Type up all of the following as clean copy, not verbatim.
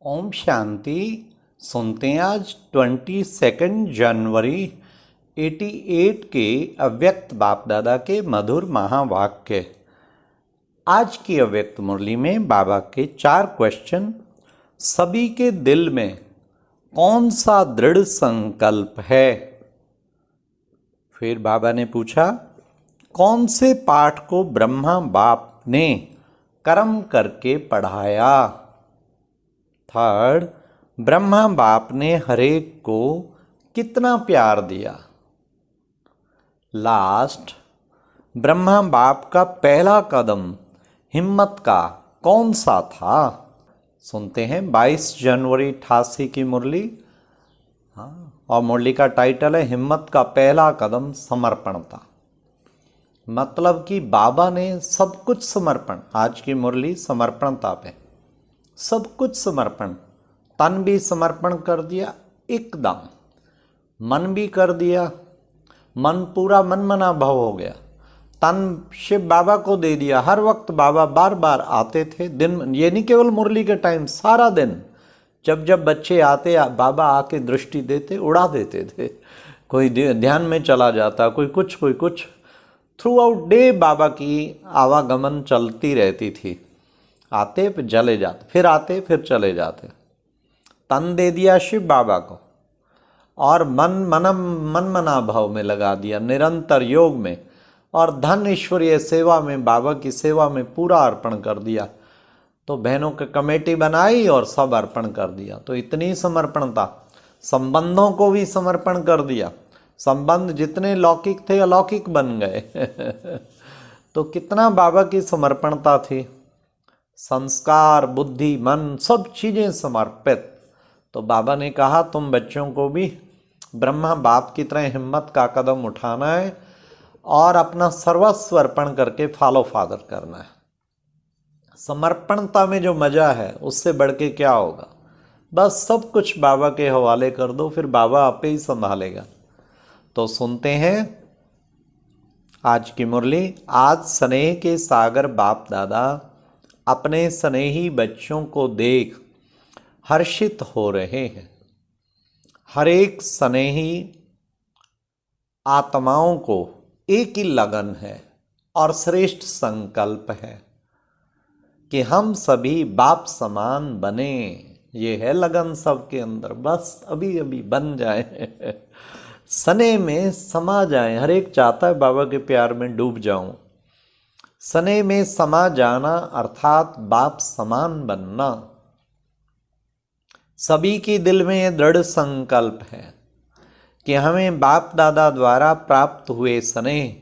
ओम शांति। सुनते हैं आज 22 जनवरी 88 के अव्यक्त बाप दादा के मधुर महावाक्य। आज की अव्यक्त मुरली में बाबा के 4 क्वेश्चन। सभी के दिल में कौन सा दृढ़ संकल्प है? फिर बाबा ने पूछा, कौन से पाठ को ब्रह्मा बाप ने कर्म करके पढ़ाया? थर्ड, ब्रह्मा बाप ने हरेक को कितना प्यार दिया? लास्ट, ब्रह्मा बाप का पहला कदम हिम्मत का कौन सा था? सुनते हैं 22 जनवरी 88 की मुरली। और मुरली का टाइटल है हिम्मत का पहला कदम समर्पणता। मतलब कि बाबा ने सब कुछ समर्पण। आज की मुरली समर्पणता पे, सब कुछ समर्पण। तन भी समर्पण कर दिया एकदम, मन भी कर दिया, मन पूरा मनमना भाव हो गया। तन शिव बाबा को दे दिया। हर वक्त बाबा बार बार आते थे, दिन ये नहीं केवल मुरली के टाइम, सारा दिन जब जब बच्चे आते बाबा आके दृष्टि देते, उड़ा देते थे। कोई ध्यान में चला जाता, कोई कुछ। थ्रू आउट डे बाबा की आवागमन चलती रहती थी। आते फिर चले जाते, फिर आते फिर चले जाते। तन दे दिया शिव बाबा को और मन मना भाव में लगा दिया, निरंतर योग में। और धन ईश्वरीय सेवा में, बाबा की सेवा में पूरा अर्पण कर दिया। तो बहनों की कमेटी बनाई और सब अर्पण कर दिया। तो इतनी समर्पणता। संबंधों को भी समर्पण कर दिया। संबंध जितने लौकिक थे अलौकिक बन गए। तो कितना बाबा की समर्पणता थी। संस्कार, बुद्धि, मन, सब चीजें समर्पित। तो बाबा ने कहा तुम बच्चों को भी ब्रह्मा बाप की तरह हिम्मत का कदम उठाना है और अपना सर्वस्व अर्पण करके फॉलो फादर करना है। समर्पणता में जो मजा है उससे बढ़ के क्या होगा। बस सब कुछ बाबा के हवाले कर दो, फिर बाबा आपे ही संभालेगा। तो सुनते हैं आज की मुरली। आज स्नेह के सागर बाप दादा अपने स्नेही बच्चों को देख हर्षित हो रहे हैं। हर एक स्नेही आत्माओं को एक ही लगन है और श्रेष्ठ संकल्प है कि हम सभी बाप समान बने। ये है लगन सबके अंदर, बस अभी अभी बन जाए, स्नेह में समा जाए। हर एक चाहता है बाबा के प्यार में डूब जाऊं। स्नेह में समा जाना अर्थात बाप समान बनना। सभी के दिल में यह दृढ़ संकल्प है कि हमें बाप दादा द्वारा प्राप्त हुए स्नेह,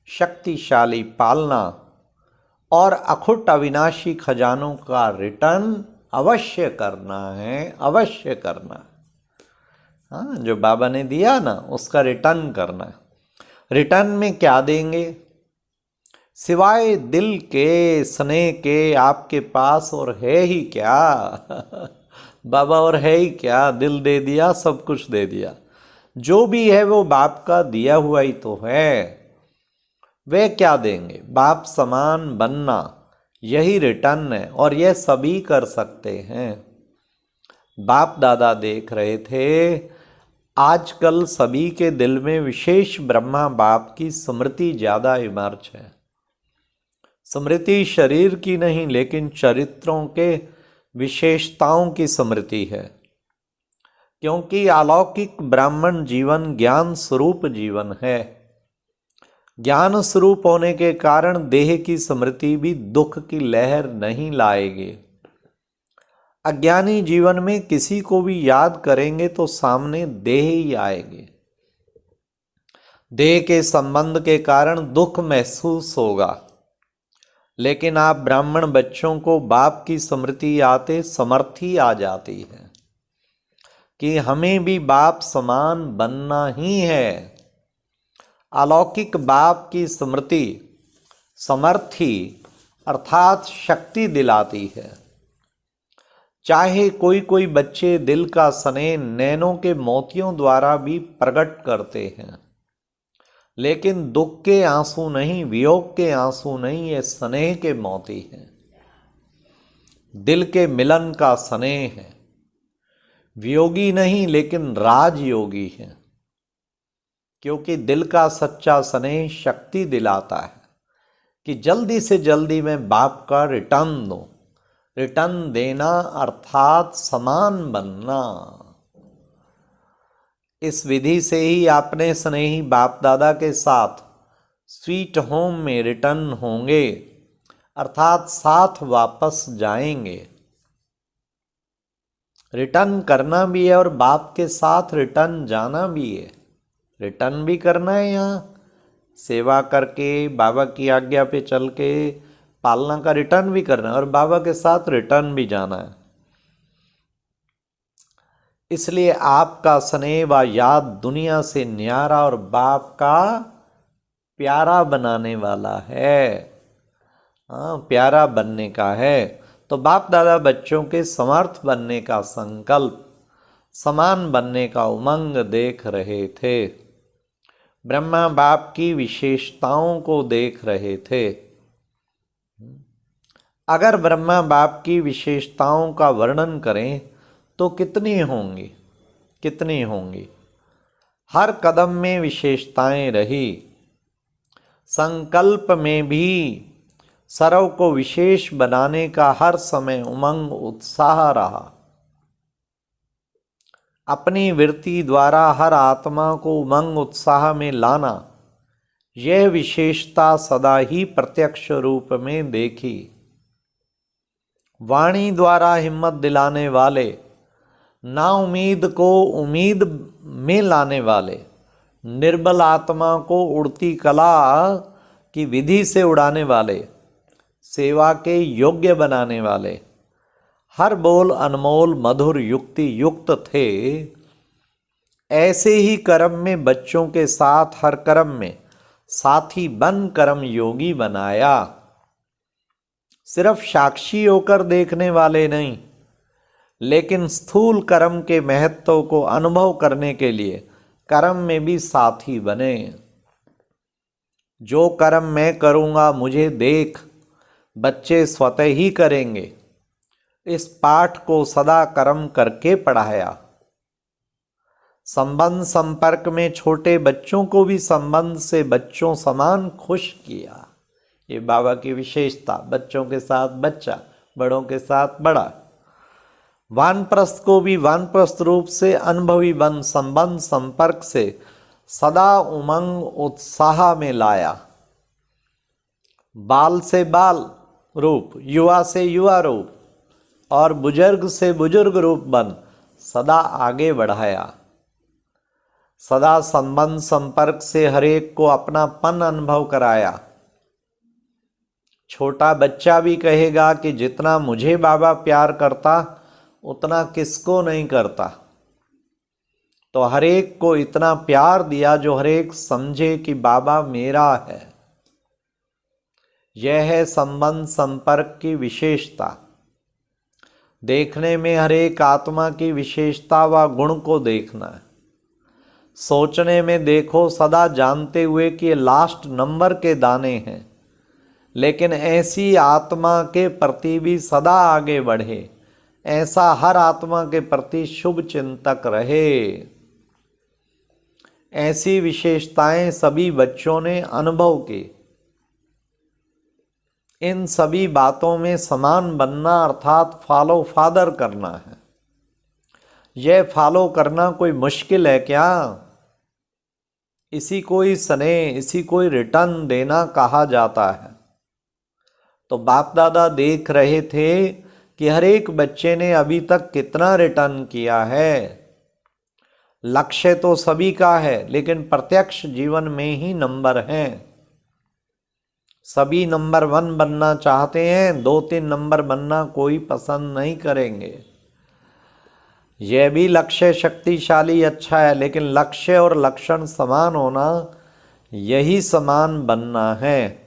शक्तिशाली पालना और अखुट अविनाशी खजानों का रिटर्न अवश्य करना है, अवश्य करना है। हाँ, जो बाबा ने दिया ना उसका रिटर्न करना है। रिटर्न में क्या देंगे? सिवाय दिल के स्नेह के आपके पास और है ही क्या? बाबा और है ही क्या? दिल दे दिया, सब कुछ दे दिया। जो भी है वो बाप का दिया हुआ ही तो है। वे क्या देंगे? बाप समान बनना, यही रिटर्न है और यह सभी कर सकते हैं। बाप दादा देख रहे थे आजकल सभी के दिल में विशेष ब्रह्मा बाप की स्मृति ज्यादा इमर्ज है। स्मृति शरीर की नहीं लेकिन चरित्रों के विशेषताओं की स्मृति है। क्योंकि अलौकिक ब्राह्मण जीवन ज्ञान स्वरूप जीवन है। ज्ञान स्वरूप होने के कारण देह की स्मृति भी दुख की लहर नहीं लाएगी। अज्ञानी जीवन में किसी को भी याद करेंगे तो सामने देह ही आएगी। देह के संबंध के कारण दुख महसूस होगा। लेकिन आप ब्राह्मण बच्चों को बाप की स्मृति आते समर्थी आ जाती है कि हमें भी बाप समान बनना ही है। अलौकिक बाप की स्मृति समर्थी अर्थात शक्ति दिलाती है। चाहे कोई बच्चे दिल का स्नेह नैनों के मोतियों द्वारा भी प्रकट करते हैं, लेकिन दुख के आंसू नहीं, वियोग के आंसू नहीं, ये स्नेह के मोती हैं। दिल के मिलन का स्नेह है। वियोगी नहीं लेकिन राजयोगी हैं, क्योंकि दिल का सच्चा स्नेह शक्ति दिलाता है कि जल्दी से जल्दी मैं बाप का रिटर्न दूं। रिटर्न देना अर्थात समान बनना। इस विधि से ही अपने स्नेही बाप दादा के साथ स्वीट होम में रिटर्न होंगे, अर्थात साथ वापस जाएंगे। रिटर्न करना भी है और बाप के साथ रिटर्न जाना भी है। रिटर्न भी करना है, यहाँ सेवा करके बाबा की आज्ञा पे चल के पालना का रिटर्न भी करना है और बाबा के साथ रिटर्न भी जाना है। इसलिए आपका स्नेह व याद दुनिया से न्यारा और बाप का प्यारा बनाने वाला है। हाँ, प्यारा बनने का है। तो बाप दादा बच्चों के समर्थ बनने का संकल्प, समान बनने का उमंग देख रहे थे। ब्रह्मा बाप की विशेषताओं को देख रहे थे। अगर ब्रह्मा बाप की विशेषताओं का वर्णन करें तो कितनी होंगी, कितनी होंगी। हर कदम में विशेषताएं रही। संकल्प में भी सर्व को विशेष बनाने का हर समय उमंग उत्साह रहा। अपनी वृत्ति द्वारा हर आत्मा को उमंग उत्साह में लाना, यह विशेषता सदा ही प्रत्यक्ष रूप में देखी। वाणी द्वारा हिम्मत दिलाने वाले, ना उम्मीद को उम्मीद में लाने वाले, निर्बल आत्मा को उड़ती कला की विधि से उड़ाने वाले, सेवा के योग्य बनाने वाले, हर बोल अनमोल मधुर युक्ति युक्त थे। ऐसे ही कर्म में बच्चों के साथ हर कर्म में साथी बन कर्म योगी बनाया। सिर्फ साक्षी होकर देखने वाले नहीं, लेकिन स्थूल कर्म के महत्व को अनुभव करने के लिए कर्म में भी साथी बने। जो कर्म मैं करूँगा मुझे देख, बच्चे स्वतः ही करेंगे। इस पाठ को सदा कर्म करके पढ़ाया। संबंध संपर्क में छोटे बच्चों को भी संबंध से बच्चों समान खुश किया। ये बाबा की विशेषता, बच्चों के साथ बच्चा, बड़ों के साथ बड़ा। वानप्रस्थ को भी वानप्रस्थ रूप से अनुभवी बन संबंध संपर्क से सदा उमंग उत्साह में लाया। बाल से बाल रूप, युवा से युवा रूप और बुजुर्ग से बुजुर्ग रूप बन सदा आगे बढ़ाया। सदा संबंध संपर्क से हरेक को अपनापन अनुभव कराया। छोटा बच्चा भी कहेगा कि जितना मुझे बाबा प्यार करता उतना किसको नहीं करता। तो हरेक को इतना प्यार दिया जो हरेक समझे कि बाबा मेरा है। यह है संबंध संपर्क की विशेषता। देखने में हरेक आत्मा की विशेषता व गुण को देखना है। सोचने में देखो सदा जानते हुए कि ये लास्ट नंबर के दाने हैं, लेकिन ऐसी आत्मा के प्रति भी सदा आगे बढ़े। ऐसा हर आत्मा के प्रति शुभ चिंतक रहे। ऐसी विशेषताएं सभी बच्चों ने अनुभव की। इन सभी बातों में समान बनना अर्थात फॉलो फादर करना है। यह फॉलो करना कोई मुश्किल है क्या? इसी को ही स्नेह, इसी को ही रिटर्न देना कहा जाता है। तो बाप दादा देख रहे थे कि हर एक बच्चे ने अभी तक कितना रिटर्न किया है। लक्ष्य तो सभी का है, लेकिन प्रत्यक्ष जीवन में ही नंबर हैं। सभी नंबर 1 बनना चाहते हैं, 2-3 नंबर बनना कोई पसंद नहीं करेंगे। यह भी लक्ष्य शक्तिशाली अच्छा है, लेकिन लक्ष्य और लक्षण समान होना, यही समान बनना है।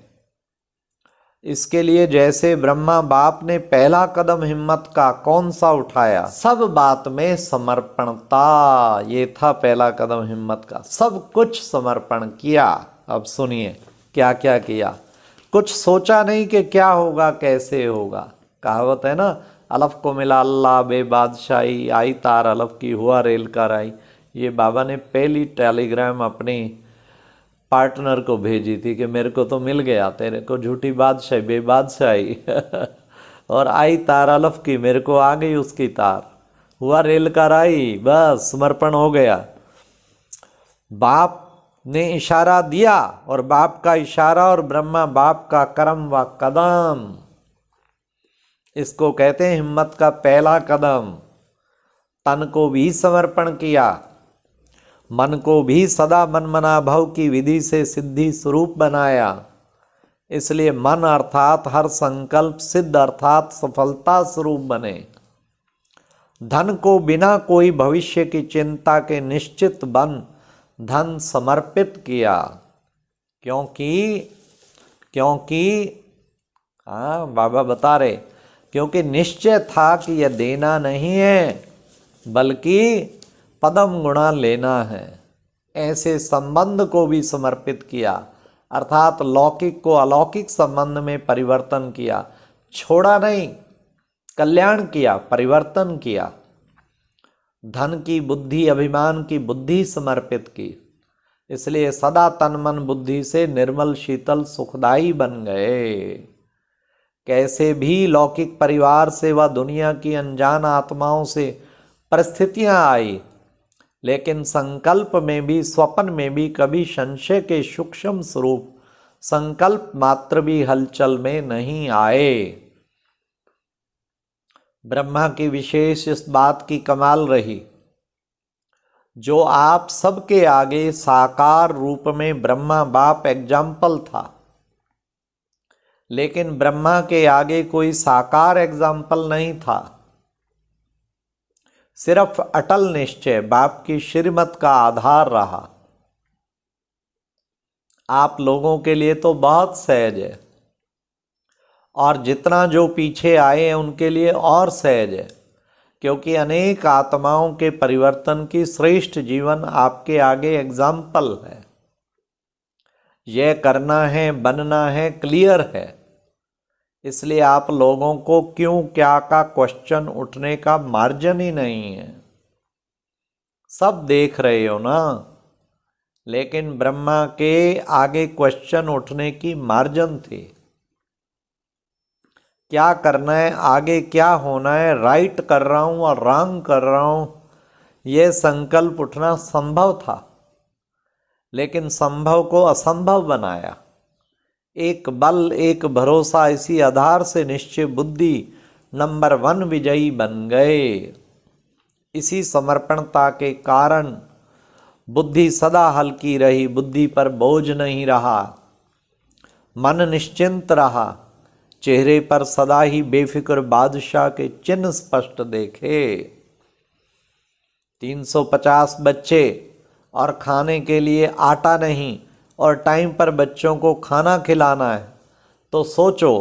इसके लिए जैसे ब्रह्मा बाप ने पहला कदम हिम्मत का कौन सा उठाया? सब बात में समर्पणता, ये था पहला कदम हिम्मत का। सब कुछ समर्पण किया। अब सुनिए क्या क्या किया। कुछ सोचा नहीं कि क्या होगा कैसे होगा। कहावत है ना, अलफ को मिला अल्लाह बे बादशाही, आई तार अलफ की हुआ रेल का राई। ये बाबा ने पहली टेलीग्राम अपनी पार्टनर को भेजी थी कि मेरे को तो मिल गया, तेरे को झूठी बादशाही बे बादशाही और आई तार अलफ की, मेरे को आ गई उसकी तार, हुआ रेल का राई, बस समर्पण हो गया। बाप ने इशारा दिया और बाप का इशारा और ब्रह्मा बाप का कर्म व कदम, इसको कहते हैं हिम्मत का पहला कदम। तन को भी समर्पण किया, मन को भी सदा मनमना भव की विधि से सिद्धि स्वरूप बनाया। इसलिए मन अर्थात हर संकल्प सिद्ध अर्थात सफलता स्वरूप बने। धन को बिना कोई भविष्य की चिंता के निश्चित बन धन समर्पित किया, क्योंकि बाबा बता रहे, क्योंकि निश्चय था कि यह देना नहीं है बल्कि पदम गुणा लेना है। ऐसे संबंध को भी समर्पित किया, अर्थात लौकिक को अलौकिक संबंध में परिवर्तन किया, छोड़ा नहीं, कल्याण किया, परिवर्तन किया। धन की बुद्धि अभिमान की बुद्धि समर्पित की, इसलिए सदा तन मन बुद्धि से निर्मल शीतल सुखदाई बन गए। कैसे भी लौकिक परिवार से व दुनिया की अनजान आत्माओं से परिस्थितियां आई, लेकिन संकल्प में भी स्वप्न में भी कभी संशय के सूक्ष्म स्वरूप संकल्प मात्र भी हलचल में नहीं आए। ब्रह्मा की विशेष इस बात की कमाल रही, जो आप सबके आगे साकार रूप में ब्रह्मा बाप एग्जाम्पल था, लेकिन ब्रह्मा के आगे कोई साकार एग्जाम्पल नहीं था। सिर्फ अटल निश्चय बाप की श्रीमत का आधार रहा। आप लोगों के लिए तो बहुत सहज है, और जितना जो पीछे आए हैं उनके लिए और सहज है, क्योंकि अनेक आत्माओं के परिवर्तन की श्रेष्ठ जीवन आपके आगे एग्जाम्पल है। यह करना है, बनना है, क्लियर है। इसलिए आप लोगों को क्यों क्या का क्वेश्चन उठने का मार्जिन ही नहीं है। सब देख रहे हो ना, लेकिन ब्रह्मा के आगे क्वेश्चन उठने की मार्जिन थी। क्या करना है, आगे क्या होना है, राइट कर रहा हूं और रॉन्ग कर रहा हूं, यह संकल्प उठना संभव था, लेकिन संभव को असंभव बनाया। एक बल, एक भरोसा, इसी आधार से निश्चय बुद्धि नंबर 1 विजयी बन गए। इसी समर्पणता के कारण बुद्धि सदा हल्की रही, बुद्धि पर बोझ नहीं रहा, मन निश्चिंत रहा, चेहरे पर सदा ही बेफिक्र बादशाह के चिन्ह स्पष्ट देखे। 350 बच्चे और खाने के लिए आटा नहीं, और टाइम पर बच्चों को खाना खिलाना है, तो सोचो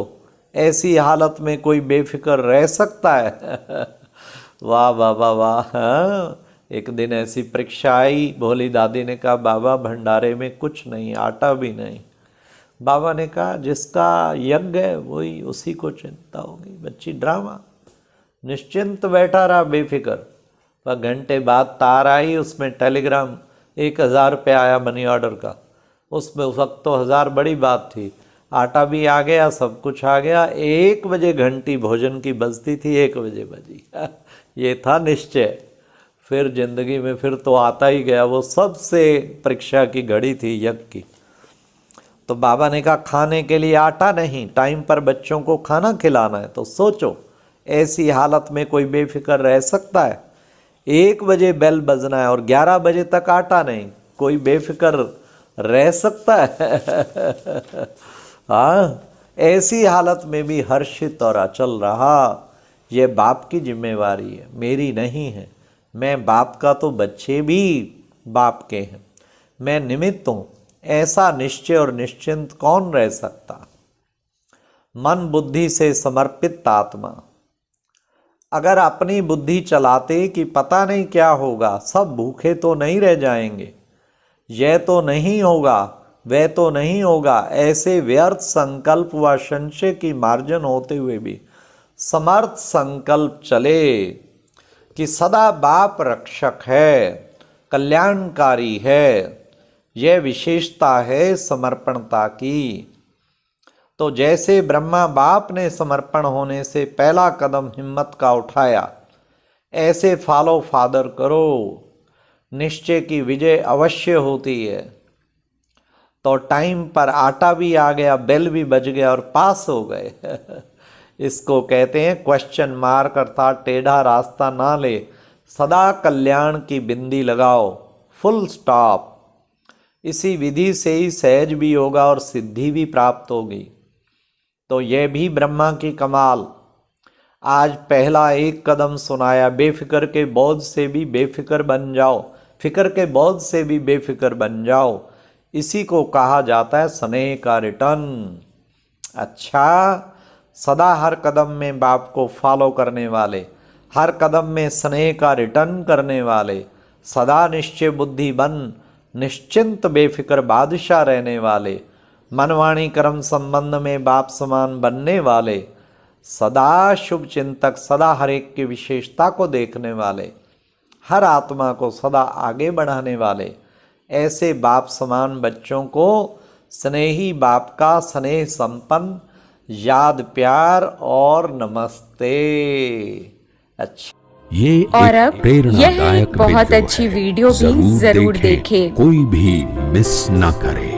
ऐसी हालत में कोई बेफिक्र रह सकता है? वाह वाह वाह वाह। हाँ? एक दिन ऐसी परीक्षा आई, भोली दादी ने कहा बाबा भंडारे में कुछ नहीं, आटा भी नहीं। बाबा ने कहा जिसका यज्ञ है वही, उसी को चिंता होगी। बच्ची ड्रामा, निश्चिंत बैठा रहा बेफिक्र। वह घंटे बाद तार आई, उसमें टेलीग्राम 1000 रुपये आया मनी ऑर्डर का। उसमें उस वक्त तो 1000 बड़ी बात थी। आटा भी आ गया, सब कुछ आ गया। 1 बजे घंटी भोजन की बजती थी, 1 बजे बजी। ये था निश्चय। फिर जिंदगी में फिर तो आता ही गया। वो सबसे परीक्षा की घड़ी थी यज्ञ की। तो बाबा ने कहा खाने के लिए आटा नहीं, टाइम पर बच्चों को खाना खिलाना है। तो सोचो ऐसी हालत में कोई बेफिक्र रह सकता है? 1 बजे बेल बजना है और 11 बजे तक आटा नहीं, कोई बेफिक्र रह सकता है? हाँ, ऐसी हालत में भी हर्षित और अचल रहा। यह बाप की जिम्मेवारी है, मेरी नहीं है। मैं बाप का तो बच्चे भी बाप के हैं, मैं निमित्त हूँ। ऐसा निश्चय और निश्चिंत कौन रह सकता? मन बुद्धि से समर्पित आत्मा अगर अपनी बुद्धि चलाते कि पता नहीं क्या होगा, सब भूखे तो नहीं रह जाएंगे, यह तो नहीं होगा, वह तो नहीं होगा, ऐसे व्यर्थ संकल्प व संशय की मार्जन होते हुए भी समर्थ संकल्प चले कि सदा बाप रक्षक है, कल्याणकारी है। यह विशेषता है समर्पणता की। तो जैसे ब्रह्मा बाप ने समर्पण होने से पहला कदम हिम्मत का उठाया, ऐसे फॉलो फादर करो, निश्चय की विजय अवश्य होती है। तो टाइम पर आटा भी आ गया, बेल भी बज गया और पास हो गए। इसको कहते हैं क्वेश्चन मार्क, अर्थात टेढ़ा रास्ता ना ले, सदा कल्याण की बिंदी लगाओ, फुल स्टॉप। इसी विधि से ही सहज भी होगा और सिद्धि भी प्राप्त होगी। तो यह भी ब्रह्मा की कमाल। आज पहला एक कदम सुनाया, बेफिक्र के बोझ से भी बेफिक्र बन जाओ, फिक्र के बोझ से भी बेफिक्र बन जाओ। इसी को कहा जाता है स्नेह का रिटर्न। अच्छा, सदा हर कदम में बाप को फॉलो करने वाले, हर कदम में स्नेह का रिटर्न करने वाले, सदा निश्चय बुद्धि बन निश्चिंत बेफिक्र बादशाह रहने वाले, मनवाणी कर्म संबंध में बाप समान बनने वाले, सदा शुभ चिंतक, सदा हर एक की विशेषता को देखने वाले, हर आत्मा को सदा आगे बढ़ाने वाले, ऐसे बाप समान बच्चों को स्नेही बाप का स्नेह संपन्न याद, प्यार और नमस्ते। अच्छा, ये और अब यह एक बहुत अच्छी वीडियो भी जरूर देखें। कोई भी मिस ना करे।